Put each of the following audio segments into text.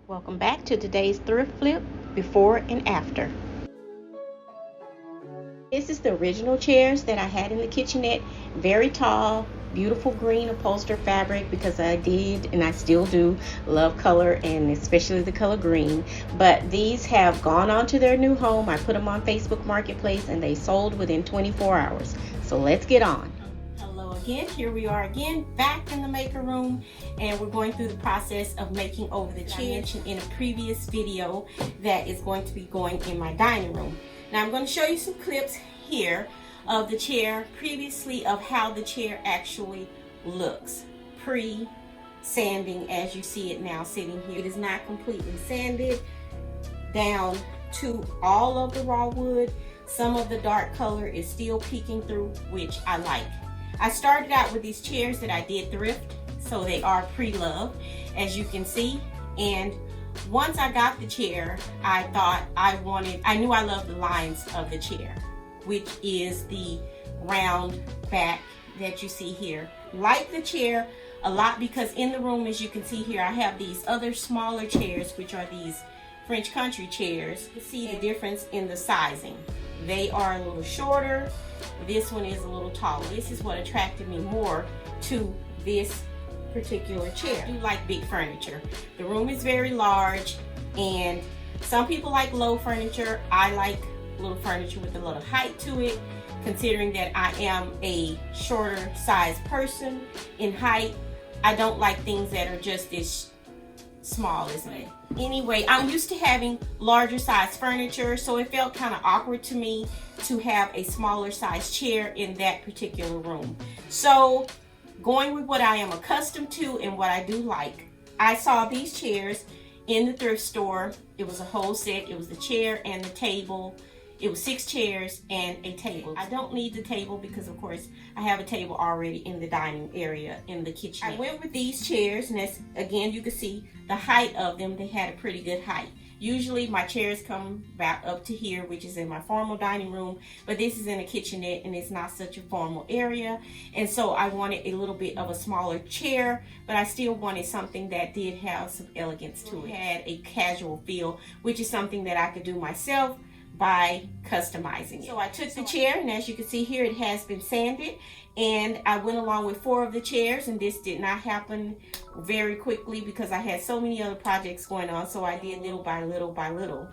Welcome back to today's thrift flip before and after. This is the original chairs that I had in the kitchenette. Very tall, beautiful green upholstered fabric because I did and I still do love color, and especially the color green. But these have gone on to their new home. I put them on Facebook Marketplace and they sold within 24 hours. So let's get on. Hello again. Here we are again back in the maker room, and we're going through the process of making over the chair. I mentioned in a previous video that is going to be going in my dining room. Now I'm going to show you some clips here of the chair previously, of how the chair actually looks pre-sanding as you see it now sitting here. It is not completely sanded down to all of the raw wood. Some of the dark color is still peeking through, which I like. I started out with these chairs that I did thrift, so they are pre-loved, as you can see. And once I got the chair, I thought I knew I loved the lines of the chair, which is the round back that you see here. Like the chair a lot because in the room, as you can see here, I have these other smaller chairs, which are these French country chairs. You see the difference in the sizing. They are a little shorter. This one is a little taller. This is what attracted me more to this particular chair. I do like big furniture. The room is very large, and some people like low furniture. I like little furniture with a little height to it, considering that I am a shorter size person in height. I don't like things that are just this small as me. Anyway, I'm used to having larger size furniture, so it felt kind of awkward to me to have a smaller size chair in that particular room. So going with what I am accustomed to and what I do like, I saw these chairs in the thrift store. It was a whole set. It was the chair and the table. It was 6 chairs and a table. I don't need the table because, of course, I have a table already in the dining area in the kitchen. I went with these chairs, and that's, again, you can see the height of them. They had a pretty good height. Usually my chairs come about up to here, which is in my formal dining room, but this is in a kitchenette and it's not such a formal area. And so I wanted a little bit of a smaller chair, but I still wanted something that did have some elegance to it. It had a casual feel, which is something that I could do myself by customizing it. So I took the chair, and as you can see here, it has been sanded, and I went along with 4 of the chairs, and this did not happen very quickly because I had so many other projects going on, so I did little by little by little.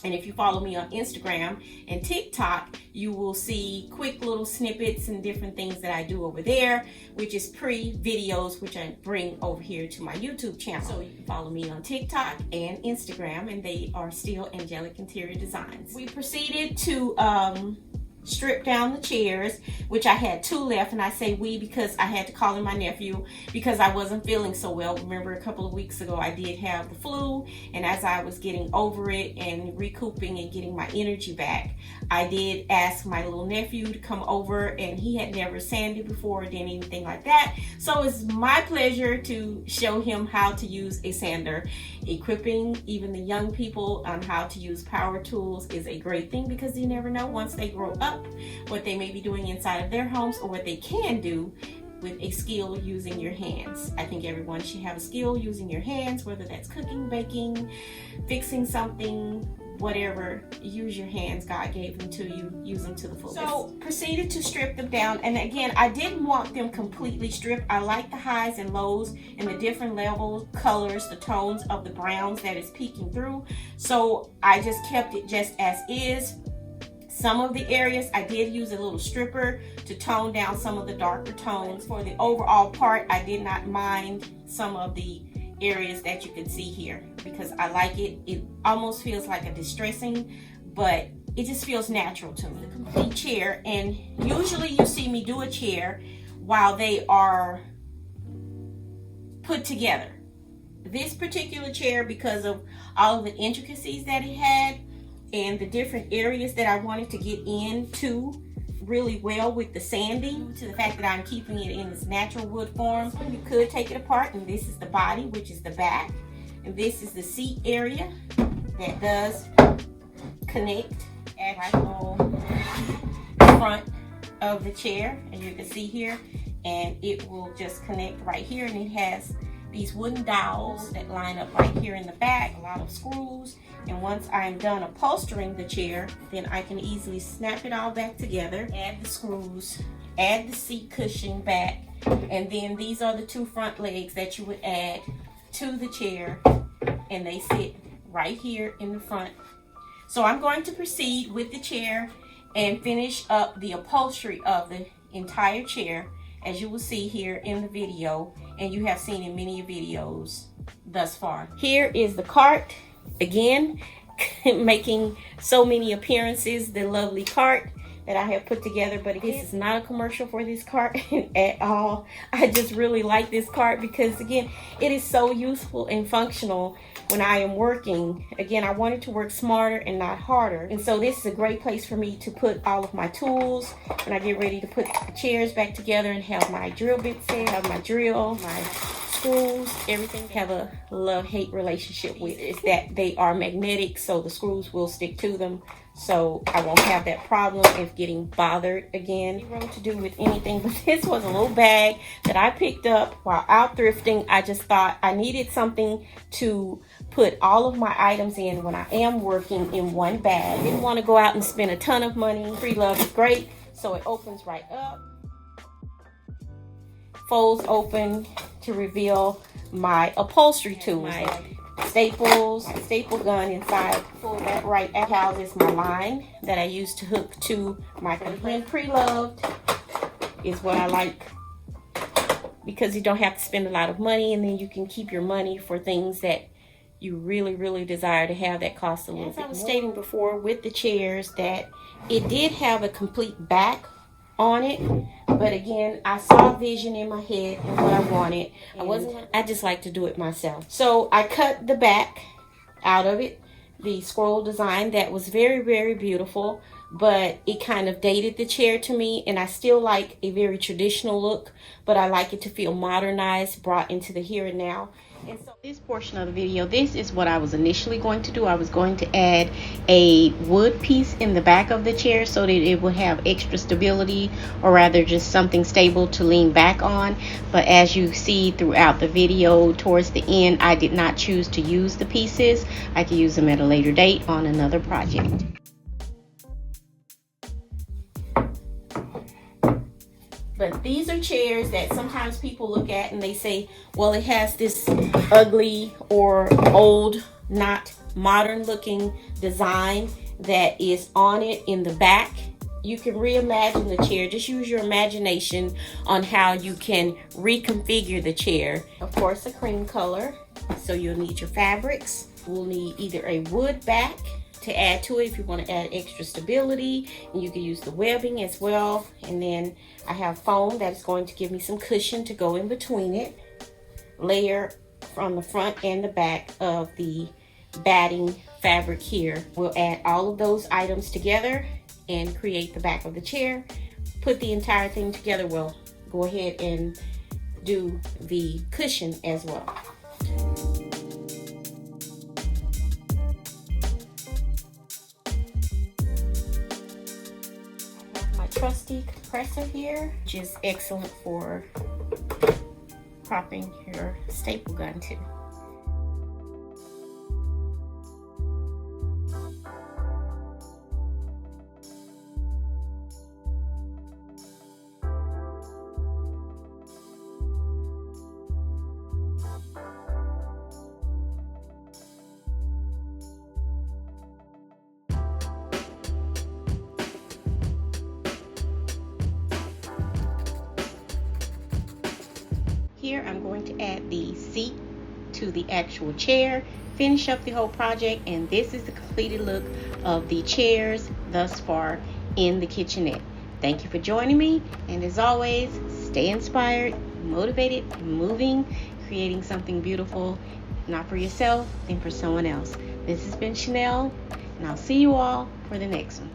And if you follow me on Instagram and TikTok, you will see quick little snippets and different things that I do over there, which is pre-videos, which I bring over here to my YouTube channel. So you can follow me on TikTok and Instagram, and they are still Angelic Interior Designs. We proceeded to strip down the chairs, which I had 2 left, and I say we because I had to call in my nephew because I wasn't feeling so well. Remember, a couple of weeks ago I did have the flu, and as I was getting over it and recouping and getting my energy back, I did ask my little nephew to come over, and he had never sanded before or done anything like that, so it's my pleasure to show him how to use a sander. Equipping even the young people on how to use power tools is a great thing because you never know once they grow up what they may be doing inside of their homes, or what they can do with a skill using your hands. I think everyone should have a skill using your hands, whether that's cooking, baking, fixing something, whatever. Use your hands. God gave them to you. Use them to the fullest. So proceeded to strip them down, and again, I didn't want them completely stripped. I like the highs and lows and the different levels, colors, the tones of the browns that is peeking through, so I just kept it just as is. Some of the areas I did use a little stripper to tone down some of the darker tones. For the overall part, I did not mind some of the areas that you can see here because I like it. It almost feels like a distressing, but it just feels natural to me. The complete chair, and usually you see me do a chair while they are put together. This particular chair, because of all of the intricacies that it had, and the different areas that I wanted to get into really well with the sanding, to the fact that I'm keeping it in this natural wood form. You could take it apart, and this is the body, which is the back, and this is the seat area that does connect actual front of the chair, as you can see here, and it will just connect right here, and it has these wooden dowels that line up right here in the back, a lot of screws. And once I'm done upholstering the chair, then I can easily snap it all back together, add the screws, add the seat cushion back, and then these are the two front legs that you would add to the chair, and they sit right here in the front. So I'm going to proceed with the chair and finish up the upholstery of the entire chair, as you will see here in the video, and you have seen in many videos thus far. Here is the cart, again, making so many appearances, the lovely cart that I have put together. But this is not a commercial for this cart at all. I just really like this cart because, again, it is so useful and functional when I am working. Again, I wanted to work smarter and not harder, and so this is a great place for me to put all of my tools when I get ready to put the chairs back together and have my drill bits there, have my drill, my screws, everything. Have a love-hate relationship with is that they are magnetic, so the screws will stick to them, so I won't have that problem of getting bothered again. Zero to do with anything, but this was a little bag that I picked up while out thrifting. I just thought I needed something to put all of my items in when I am working in one bag. I didn't want to go out and spend a ton of money. Free love is great, so it opens right up, folds open to reveal my upholstery tools, my staples, staple gun inside. Pull that right out, houses my line that I use to hook to my complaint. Pre-loved is what I like, because you don't have to spend a lot of money, and then you can keep your money for things that you really desire to have that cost a little bit more. As I was stating before with the chairs, that it did have a complete back on it, but again, I saw a vision in my head and what I wanted. I just like to do it myself. So I cut the back out of it, the scroll design that was very beautiful, but it kind of dated the chair to me, and I still like a very traditional look, but I like it to feel modernized, brought into the here and now. And so this portion of the video, this is what I was initially going to do. I was going to add a wood piece in the back of the chair so that it would have extra stability, or rather just something stable to lean back on. But as you see throughout the video, towards the end, I did not choose to use the pieces. I could use them at a later date on another project. But these are chairs that sometimes people look at and they say, well, it has this ugly or old, not modern looking design that is on it in the back. You can reimagine the chair. Just use your imagination on how you can reconfigure the chair. Of course, a cream color. So you'll need your fabrics. We'll need either a wood back to add to it if you want to add extra stability, and you can use the webbing as well. And then I have foam that's going to give me some cushion to go in between it. Layer from the front and the back of the batting fabric here. We'll add all of those items together and create the back of the chair. Put the entire thing together. We'll go ahead and do the cushion as well. Trusty compressor here, which is excellent for propping your staple gun to. Here I'm going to add the seat to the actual chair, finish up the whole project, and this is the completed look of the chairs thus far in the kitchenette. Thank you for joining me, and as always, stay inspired, motivated, moving, creating something beautiful, not for yourself, then for someone else. This has been Chanel, and I'll see you all for the next one.